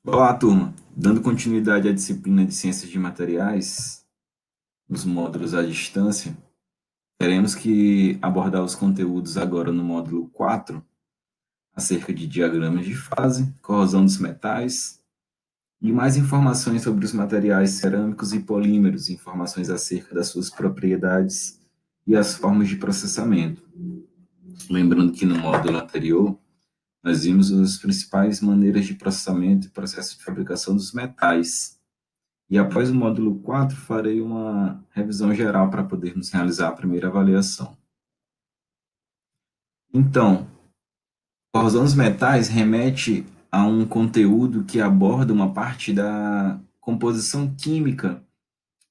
Olá, turma. Dando continuidade à disciplina de Ciências de Materiais, nos módulos à distância, teremos que abordar os conteúdos agora no módulo 4, acerca de diagramas de fase, corrosão dos metais e mais informações sobre os materiais cerâmicos e polímeros, informações acerca das suas propriedades e as formas de processamento. Lembrando que no módulo anterior, nós vimos as principais maneiras de processamento e processo de fabricação dos metais. E após o módulo 4, farei uma revisão geral para podermos realizar a primeira avaliação. Então, corrosão dos metais remete a um conteúdo que aborda uma parte da composição química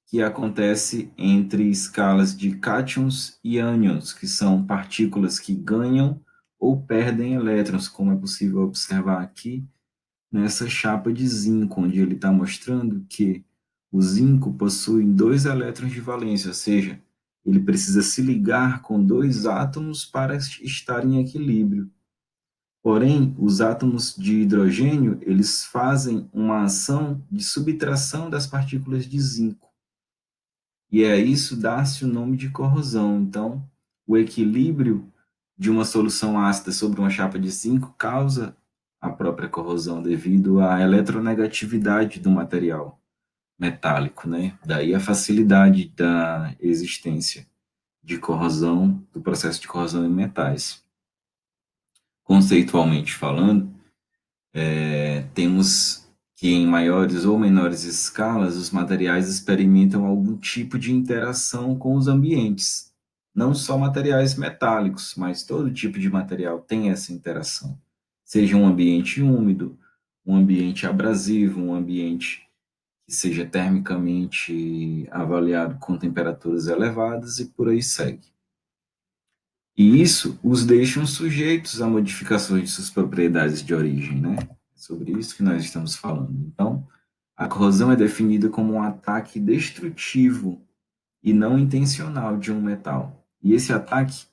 que acontece entre escalas de cátions e ânions, que são partículas que ganham ou perdem elétrons, como é possível observar aqui nessa chapa de zinco, onde ele está mostrando que o zinco possui dois elétrons de valência, ou seja, ele precisa se ligar com dois átomos para estar em equilíbrio. Porém, os átomos de hidrogênio, eles fazem uma ação de subtração das partículas de zinco. E é isso dá-se o nome de corrosão. Então, o equilíbrio de uma solução ácida sobre uma chapa de zinco causa a própria corrosão devido à eletronegatividade do material metálico, né? Daí a facilidade da existência de corrosão, do processo de corrosão em metais. Conceitualmente falando, temos que em maiores ou menores escalas os materiais experimentam algum tipo de interação com os ambientes. Não só materiais metálicos, mas todo tipo de material tem essa interação. Seja um ambiente úmido, um ambiente abrasivo, um ambiente que seja termicamente avaliado com temperaturas elevadas e por aí segue. E isso os deixa sujeitos a modificações de suas propriedades de origem, né? É sobre isso que nós estamos falando. Então, a corrosão é definida como um ataque destrutivo e não intencional de um metal. E esse ataque,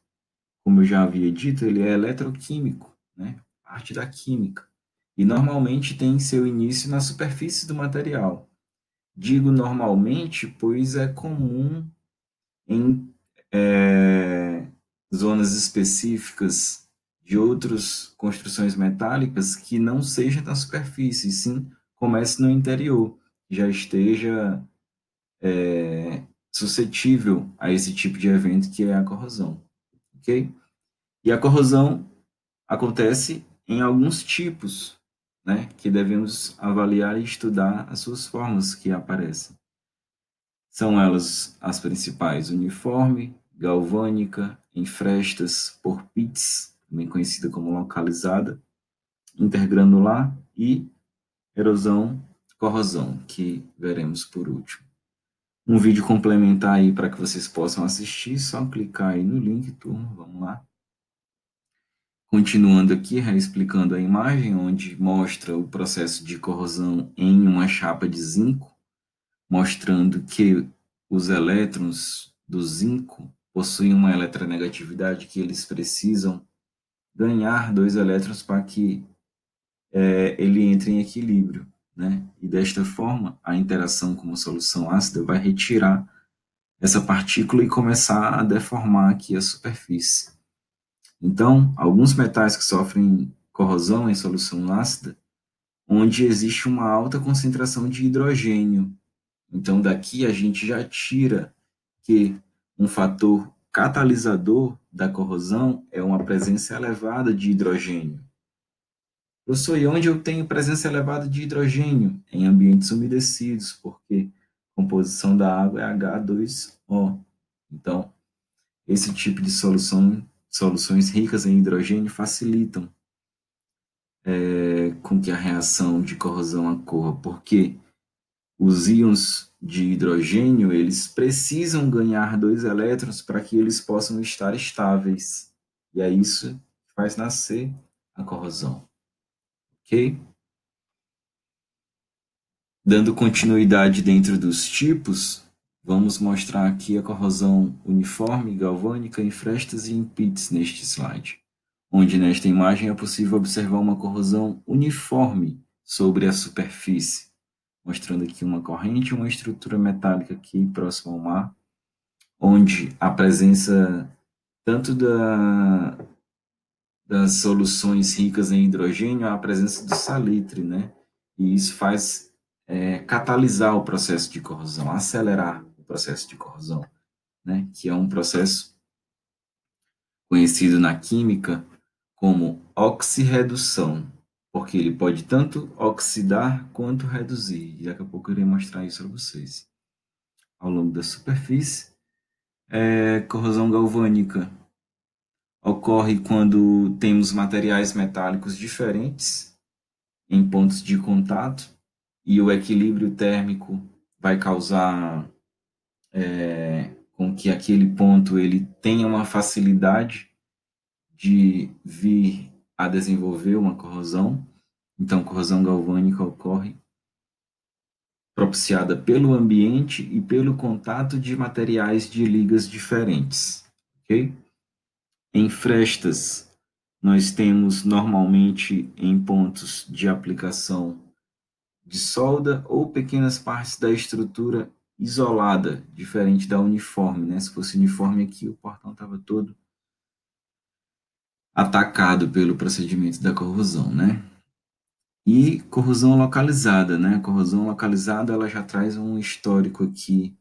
como eu já havia dito, ele é eletroquímico, né? Parte da química. E normalmente tem seu início na superfície do material. Digo normalmente, pois é comum em zonas específicas de outras construções metálicas que não seja na superfície, e sim comece no interior, já esteja suscetível a esse tipo de evento que é a corrosão, ok? E a corrosão acontece em alguns tipos, né, que devemos avaliar e estudar as suas formas que aparecem. São elas as principais: uniforme, galvânica, em frestas, por pits, também conhecida como localizada, intergranular e erosão, corrosão, que veremos por último. Um vídeo complementar aí para que vocês possam assistir, só clicar aí no link, turma, vamos lá. Continuando aqui, reexplicando a imagem, onde mostra o processo de corrosão em uma chapa de zinco, mostrando que os elétrons do zinco possuem uma eletronegatividade que eles precisam ganhar dois elétrons para que ele entre em equilíbrio, né? E desta forma, a interação com uma solução ácida vai retirar essa partícula e começar a deformar aqui a superfície. Então, alguns metais que sofrem corrosão em solução ácida, onde existe uma alta concentração de hidrogênio. Então, daqui a gente já tira que um fator catalisador da corrosão é uma presença elevada de hidrogênio. Professor, e onde eu tenho presença elevada de hidrogênio? Em ambientes umedecidos, porque a composição da água é H2O. Então, esse tipo de soluções ricas em hidrogênio facilitam com que a reação de corrosão ocorra, porque os íons de hidrogênio, eles precisam ganhar dois elétrons para que eles possam estar estáveis. E é isso que faz nascer a corrosão. Ok? Dando continuidade dentro dos tipos, vamos mostrar aqui a corrosão uniforme, galvânica, em frestas e em pits neste slide, onde nesta imagem é possível observar uma corrosão uniforme sobre a superfície, mostrando aqui uma corrente e uma estrutura metálica aqui próximo ao mar, onde a presença tanto das soluções ricas em hidrogênio, a presença do salitre, né? E isso faz catalisar o processo de corrosão, acelerar o processo de corrosão, né? Que é um processo conhecido na química como oxirredução, porque ele pode tanto oxidar quanto reduzir. E daqui a pouco eu irei mostrar isso para vocês. Ao longo da superfície, corrosão galvânica ocorre quando temos materiais metálicos diferentes em pontos de contato e o equilíbrio térmico vai causar com que aquele ponto ele tenha uma facilidade de vir a desenvolver uma corrosão. Então, corrosão galvânica ocorre propiciada pelo ambiente e pelo contato de materiais de ligas diferentes. Ok? Em frestas, nós temos normalmente em pontos de aplicação de solda ou pequenas partes da estrutura isolada, diferente da uniforme, né? Se fosse uniforme aqui, o portão estava todo atacado pelo procedimento da corrosão, né? E corrosão localizada, né? A corrosão localizada, ela já traz um histórico aqui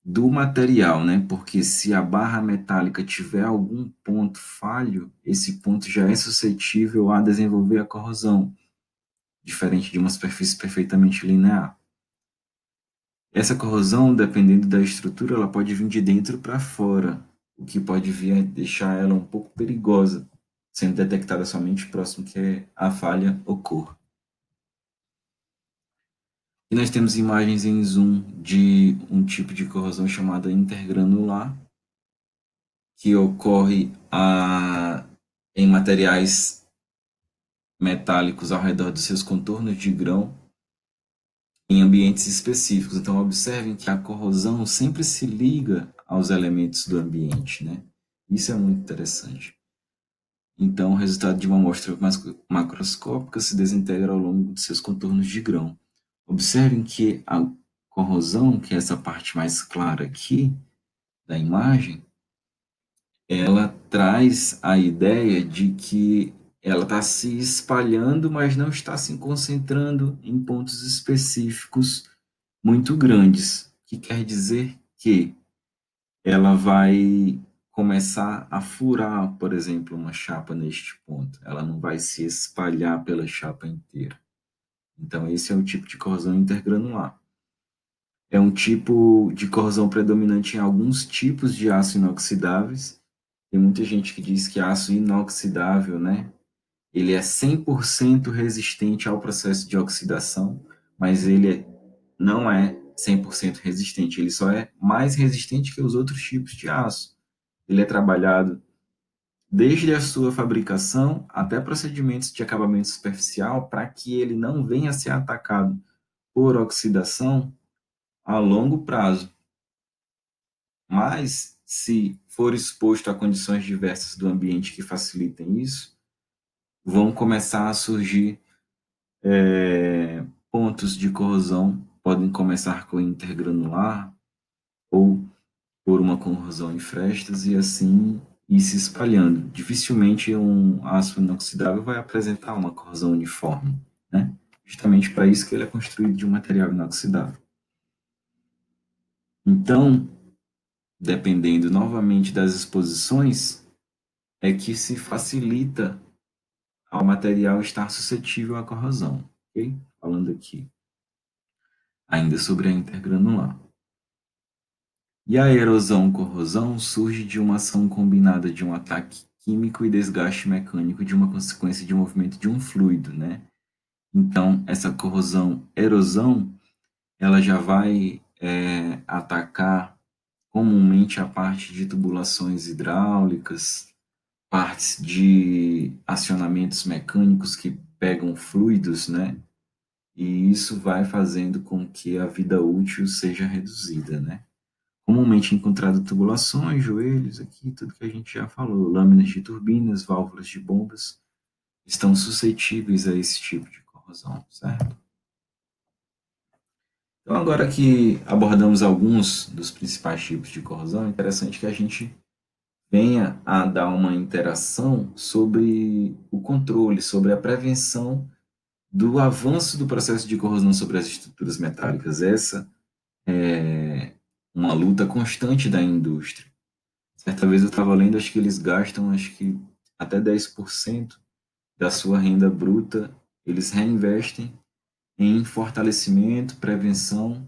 do material, né? Porque se a barra metálica tiver algum ponto falho, esse ponto já é suscetível a desenvolver a corrosão, diferente de uma superfície perfeitamente linear. Essa corrosão, dependendo da estrutura, ela pode vir de dentro para fora, o que pode vir a deixar ela um pouco perigosa, sendo detectada somente próximo que a falha ocorra. E nós temos imagens em zoom de um tipo de corrosão chamada intergranular, que ocorre em materiais metálicos ao redor dos seus contornos de grão, em ambientes específicos. Então, observem que a corrosão sempre se liga aos elementos do ambiente, né? Isso é muito interessante. Então, o resultado de uma amostra macroscópica se desintegra ao longo de seus contornos de grão. Observem que a corrosão, que é essa parte mais clara aqui da imagem, ela traz a ideia de que ela está se espalhando, mas não está se concentrando em pontos específicos muito grandes, que quer dizer que ela vai começar a furar, por exemplo, uma chapa neste ponto. Ela não vai se espalhar pela chapa inteira. Então, esse é o tipo de corrosão intergranular. É um tipo de corrosão predominante em alguns tipos de aço inoxidáveis. Tem muita gente que diz que aço inoxidável, né? Ele é 100% resistente ao processo de oxidação, mas não é 100% resistente. Ele só é mais resistente que os outros tipos de aço. Ele é trabalhado desde a sua fabricação até procedimentos de acabamento superficial para que ele não venha a ser atacado por oxidação a longo prazo. Mas, se for exposto a condições diversas do ambiente que facilitem isso, vão começar a surgir pontos de corrosão, podem começar com intergranular ou por uma corrosão em frestas e assim ir se espalhando. Dificilmente um aço inoxidável vai apresentar uma corrosão uniforme, né? Justamente para isso que ele é construído de um material inoxidável. Então, dependendo novamente das exposições, é que se facilita ao material estar suscetível à corrosão, ok? Falando aqui ainda sobre a intergranular. E a erosão-corrosão surge de uma ação combinada de um ataque químico e desgaste mecânico de uma consequência de movimento de um fluido, né? Então, essa corrosão-erosão, ela já vai atacar comumente a parte de tubulações hidráulicas, partes de acionamentos mecânicos que pegam fluidos, né? E isso vai fazendo com que a vida útil seja reduzida, né? Comumente encontrado tubulações, joelhos, aqui, tudo que a gente já falou, lâminas de turbinas, válvulas de bombas, estão suscetíveis a esse tipo de corrosão. corrosão, certo? Então, agora que abordamos alguns dos principais tipos de corrosão, é interessante que a gente venha a dar uma interação sobre o controle, sobre a prevenção do avanço do processo de corrosão sobre as estruturas metálicas. Essa é uma luta constante da indústria. Certa vez eu estava lendo, acho que eles gastam, acho que até 10% da sua renda bruta, eles reinvestem em fortalecimento, prevenção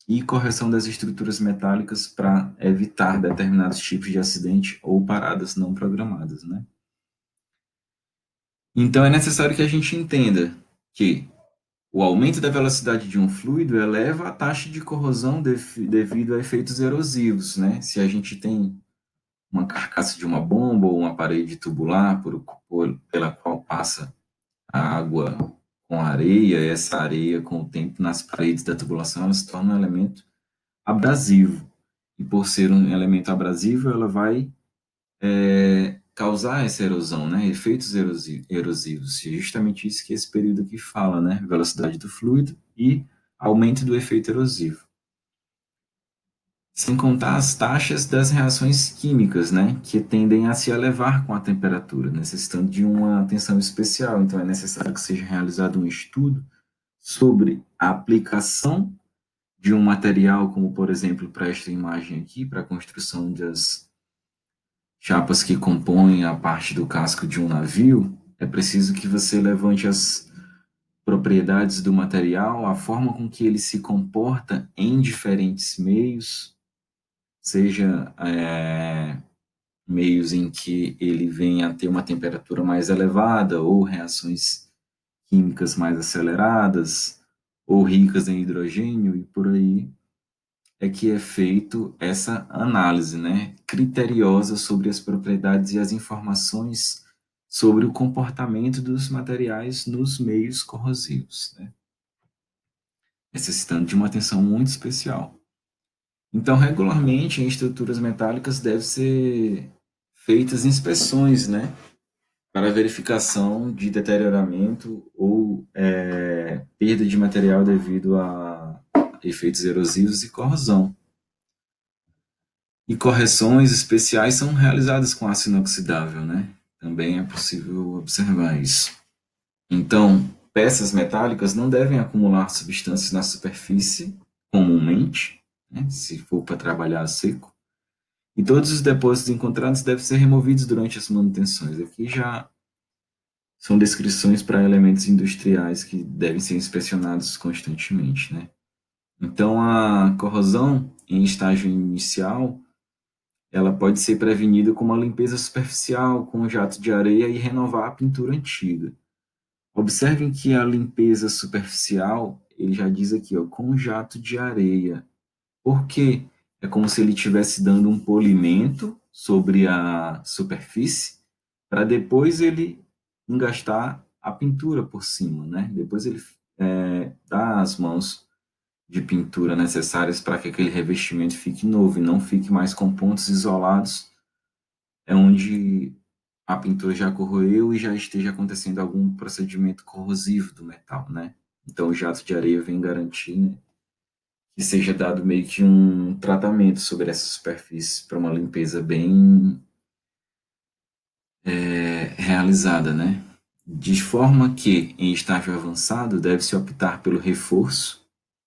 e correção das estruturas metálicas para evitar determinados tipos de acidente ou paradas não programadas, né? Então é necessário que a gente entenda que o aumento da velocidade de um fluido eleva a taxa de corrosão devido a efeitos erosivos, né? Se a gente tem uma carcaça de uma bomba ou uma parede tubular pela qual passa a água com areia, essa areia, com o tempo, nas paredes da tubulação, ela se torna um elemento abrasivo. E por ser um elemento abrasivo, ela vai causar essa erosão, né? Efeitos erosivos. E é justamente isso que esse período aqui fala, né? Velocidade do fluido e aumento do efeito erosivo. Sem contar as taxas das reações químicas, né? Que tendem a se elevar com a temperatura, necessitando de uma atenção especial. Então, é necessário que seja realizado um estudo sobre a aplicação de um material, como, por exemplo, para esta imagem aqui, para a construção das chapas que compõem a parte do casco de um navio, é preciso que você levante as propriedades do material, a forma com que ele se comporta em diferentes meios, seja meios em que ele venha a ter uma temperatura mais elevada ou reações químicas mais aceleradas ou ricas em hidrogênio e por aí é que é feito essa análise, né, criteriosa sobre as propriedades e as informações sobre o comportamento dos materiais nos meios corrosivos, né, necessitando de uma atenção muito especial. Então, regularmente, em estruturas metálicas devem ser feitas inspeções, né, para verificação de deterioramento ou perda de material devido a efeitos erosivos e corrosão. E correções especiais são realizadas com aço inoxidável, né? Também é possível observar isso. Então, peças metálicas não devem acumular substâncias na superfície, comumente, né? Se for para trabalhar a seco. E todos os depósitos encontrados devem ser removidos durante as manutenções. Aqui já são descrições para elementos industriais que devem ser inspecionados constantemente, né? Então, a corrosão em estágio inicial ela pode ser prevenida com uma limpeza superficial, com um jato de areia e renovar a pintura antiga. Observem que a limpeza superficial, ele já diz aqui, ó, com um jato de areia. Por quê? É como se ele estivesse dando um polimento sobre a superfície para depois ele engastar a pintura por cima, né? Depois ele dá as mãos de pintura necessárias para que aquele revestimento fique novo e não fique mais com pontos isolados, é onde a pintura já corroeu e já esteja acontecendo algum procedimento corrosivo do metal, né? Então o jato de areia vem garantir, né, que seja dado meio que um tratamento sobre essa superfície para uma limpeza bem realizada, né? De forma que, em estágio avançado, deve-se optar pelo reforço,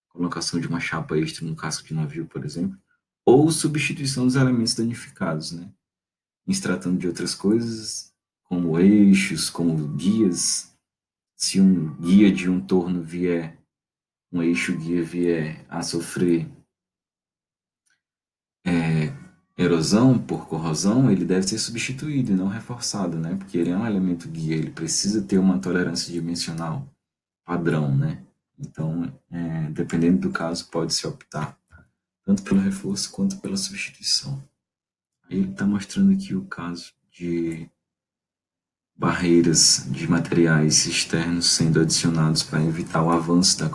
colocação de uma chapa extra no casco de navio, por exemplo, ou substituição dos elementos danificados, né? Em se tratando de outras coisas, como eixos, como guias, se um guia de um torno vier, um eixo guia vier a sofrer erosão por corrosão, ele deve ser substituído e não reforçado, né? Porque ele é um elemento guia, ele precisa ter uma tolerância dimensional padrão, né? Então, dependendo do caso, pode-se optar tanto pelo reforço quanto pela substituição. Aí ele está mostrando aqui o caso de barreiras de materiais externos sendo adicionados para evitar o avanço da